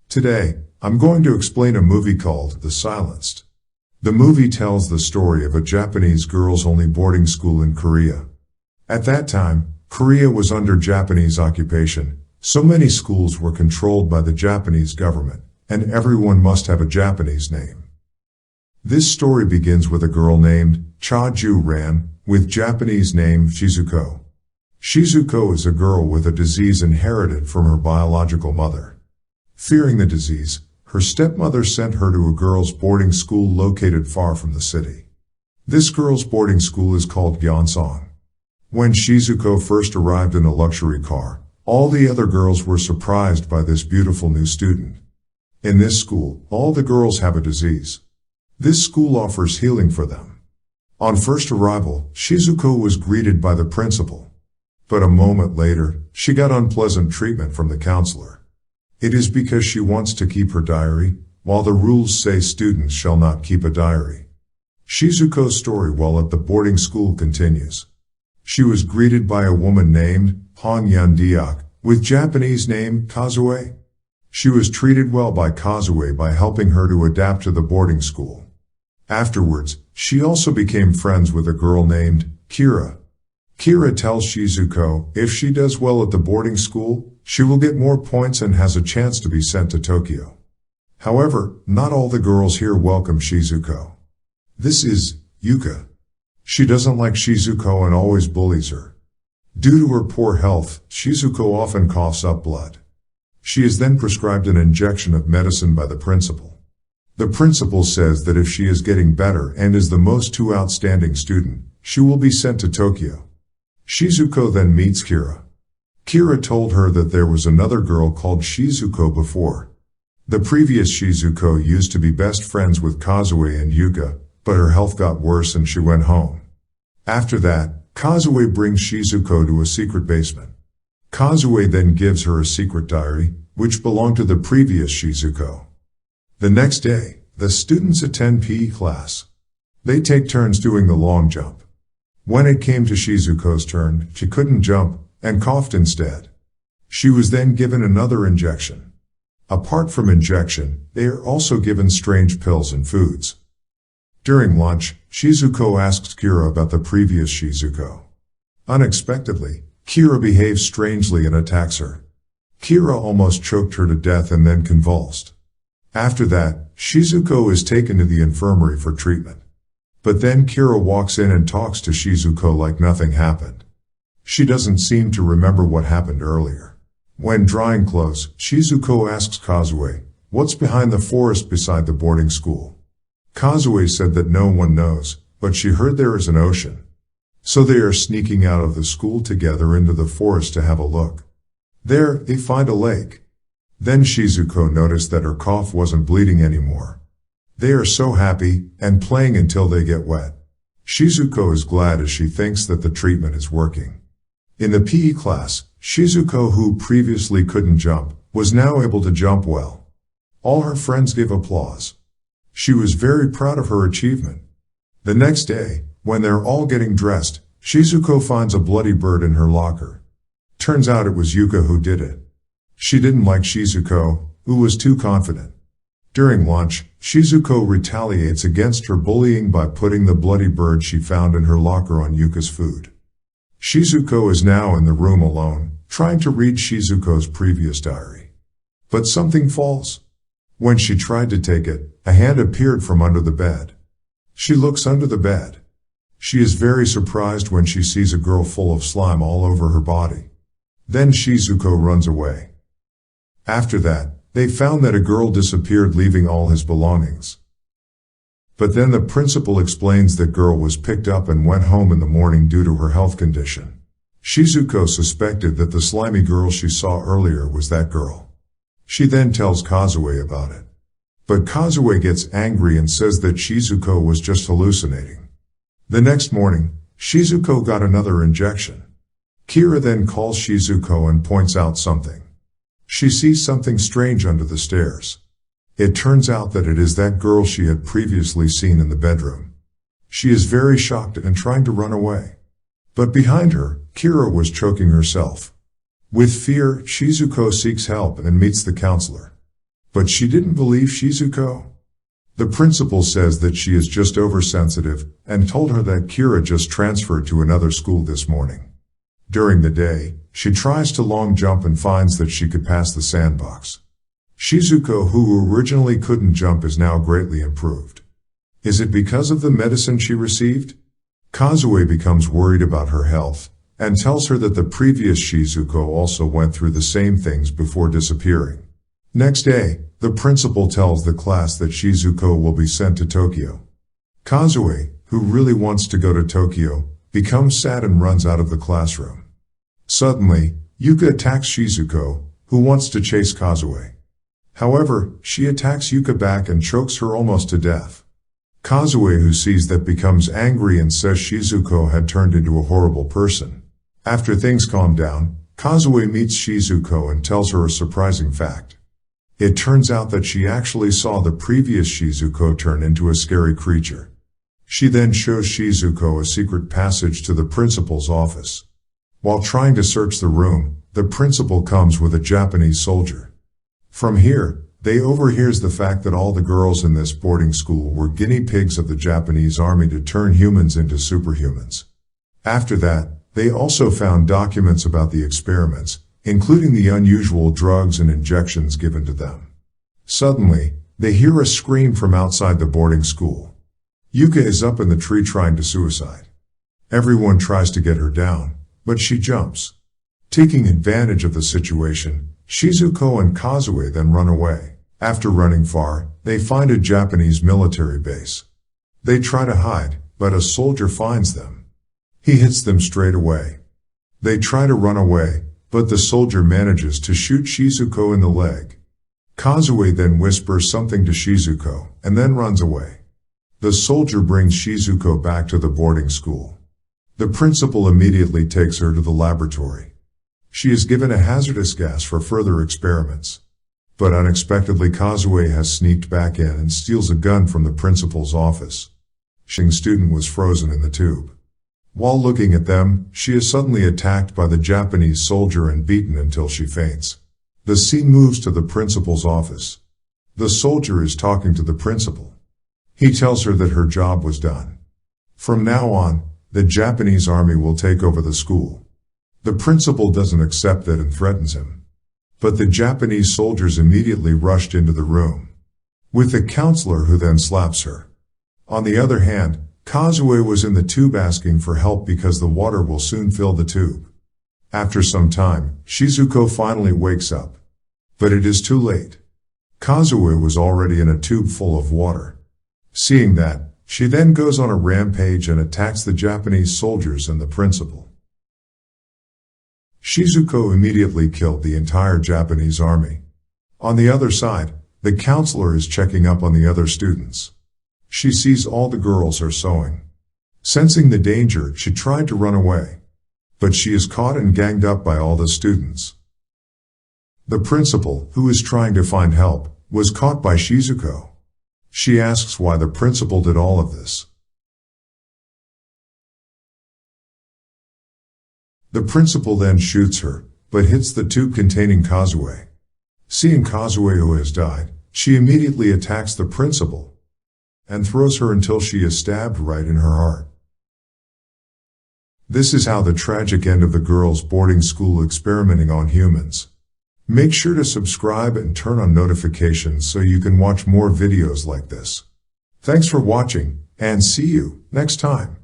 Today, I'm going to explain a movie called The Silenced. The movie tells the story of a Japanese girls-only boarding school in Korea. At that time, Korea was under Japanese occupation, so many schools were controlled by the Japanese government, and everyone must have a Japanese name. This story begins with a girl named Cha-Ju-ran, with Japanese name Shizuko. Shizuko is a girl with a disease inherited from her biological mother. Fearing the disease, her stepmother sent her to a girls' boarding school located far from the city. This girls' boarding school is called Gyeongsang. When Shizuko first arrived in a luxury car, all the other girls were surprised by this beautiful new student. In this school, all the girls have a disease. This school offers healing for them. On first arrival, Shizuko was greeted by the principal. But a moment later, she got unpleasant treatment from the counselor. It is because she wants to keep her diary, while the rules say students shall not keep a diary. Shizuko's story while at the boarding school continues. She was greeted by a woman named Han Yun-deok, with Japanese name Kazue. She was treated well by Kazue by helping her to adapt to the boarding school. Afterwards, she also became friends with a girl named Kira. Kira tells Shizuko if she does well at the boarding school, she will get more points and has a chance to be sent to Tokyo. However, not all the girls here welcome Shizuko. This is Yuka. She doesn't like Shizuko and always bullies her. Due to her poor health, Shizuko often coughs up blood. She is then prescribed an injection of medicine by the principal. The principal says that if she is getting better and is the most outstanding student, she will be sent to Tokyo. Shizuko then meets Kira. Kira told her that there was another girl called Shizuko before. The previous Shizuko used to be best friends with Kazue and Yuka, but her health got worse and she went home. After that, Kazue brings Shizuko to a secret basement. Kazue then gives her a secret diary, which belonged to the previous Shizuko. The next day, the students attend PE class. They take turns doing the long jump. When it came to Shizuko's turn, she couldn't jump, and coughed instead. She was then given another injection. Apart from injection, they are also given strange pills and foods. During lunch, Shizuko asks Kira about the previous Shizuko. Unexpectedly, Kira behaves strangely and attacks her. Kira almost choked her to death and then convulsed. After that, Shizuko is taken to the infirmary for treatment. But then Kira walks in and talks to Shizuko like nothing happened. She doesn't seem to remember what happened earlier. When drying clothes, Shizuko asks Kazue, "What's behind the forest beside the boarding school?" Kazue said that no one knows, but she heard there is an ocean. So they are sneaking out of the school together into the forest to have a look. There, they find a lake. Then Shizuko noticed that her cough wasn't bleeding anymore. They are so happy, and playing until they get wet. Shizuko is glad as she thinks that the treatment is working. In the PE class, Shizuko, who previously couldn't jump, was now able to jump well. All her friends gave applause. She was very proud of her achievement. The next day, when they're all getting dressed, Shizuko finds a bloody bird in her locker. Turns out it was Yuka who did it. She didn't like Shizuko, who was too confident. During lunch, Shizuko retaliates against her bullying by putting the bloody bird she found in her locker on Yuka's food. Shizuko is now in the room alone, trying to read Shizuko's previous diary. But something falls. When she tried to take it, a hand appeared from under the bed. She looks under the bed. She is very surprised when she sees a girl full of slime all over her body. Then Shizuko runs away. After that, they found that a girl disappeared, leaving all his belongings. But then the principal explains that girl was picked up and went home in the morning due to her health condition. Shizuko suspected that the slimy girl she saw earlier was that girl. She then tells Kazue about it. But Kazue gets angry and says that Shizuko was just hallucinating. The next morning, Shizuko got another injection. Kira then calls Shizuko and points out something. She sees something strange under the stairs. It turns out that it is that girl she had previously seen in the bedroom. She is very shocked and trying to run away. But behind her, Kira was choking herself. With fear, Shizuko seeks help and meets the counselor. But she didn't believe Shizuko. The principal says that she is just oversensitive and told her that Kira just transferred to another school this morning. During the day, she tries to long jump and finds that she could pass the sandbox. Shizuko, who originally couldn't jump, is now greatly improved. Is it because of the medicine she received? Kazue becomes worried about her health and tells her that the previous Shizuko also went through the same things before disappearing. Next day, the principal tells the class that Shizuko will be sent to Tokyo. Kazue, who really wants to go to Tokyo, becomes sad and runs out of the classroom. Suddenly, Yuka attacks Shizuko, who wants to chase Kazue. However, she attacks Yuka back and chokes her almost to death. Kazue, who sees that, becomes angry and says Shizuko had turned into a horrible person. After things calm down, Kazue meets Shizuko and tells her a surprising fact. It turns out that she actually saw the previous Shizuko turn into a scary creature. She then shows Shizuko a secret passage to the principal's office. While trying to search the room, the principal comes with a Japanese soldier. From here, they overhears the fact that all the girls in this boarding school were guinea pigs of the Japanese army to turn humans into superhumans. After that, they also found documents about the experiments, including the unusual drugs and injections given to them. Suddenly, they hear a scream from outside the boarding school. Yuka is up in the tree trying to suicide. Everyone tries to get her down, but she jumps. Taking advantage of the situation, Shizuko and Kazue then run away. After running far, they find a Japanese military base. They try to hide, but a soldier finds them. He hits them straight away. They try to run away, but the soldier manages to shoot Shizuko in the leg. Kazue then whispers something to Shizuko, and then runs away. The soldier brings Shizuko back to the boarding school. The principal immediately takes her to the laboratory. She is given a hazardous gas for further experiments. But unexpectedly, Kazue has sneaked back in and steals a gun from the principal's office. Shing's student was frozen in the tube. While looking at them, she is suddenly attacked by the Japanese soldier and beaten until she faints. The scene moves to the principal's office. The soldier is talking to the principal. He tells her that her job was done. From now on, the Japanese army will take over the school. The principal doesn't accept that and threatens him. But the Japanese soldiers immediately rushed into the room, with the counselor, who then slaps her. On the other hand, Kazue was in the tube asking for help because the water will soon fill the tube. After some time, Shizuko finally wakes up. But it is too late. Kazue was already in a tube full of water. Seeing that, she then goes on a rampage and attacks the Japanese soldiers and the principal. Shizuko immediately killed the entire Japanese army. On the other side, the counselor is checking up on the other students. She sees all the girls are sewing. Sensing the danger, she tried to run away. But she is caught and ganged up by all the students. The principal, who is trying to find help, was caught by Shizuko. She asks why the principal did all of this. The principal then shoots her, but hits the tube containing Kazue. Seeing Kazue, who has died, she immediately attacks the principal and throws her until she is stabbed right in her heart. This is how the tragic end of the girls' boarding school experimenting on humans. Make sure to subscribe and turn on notifications so you can watch more videos like this. Thanks for watching, and see you next time.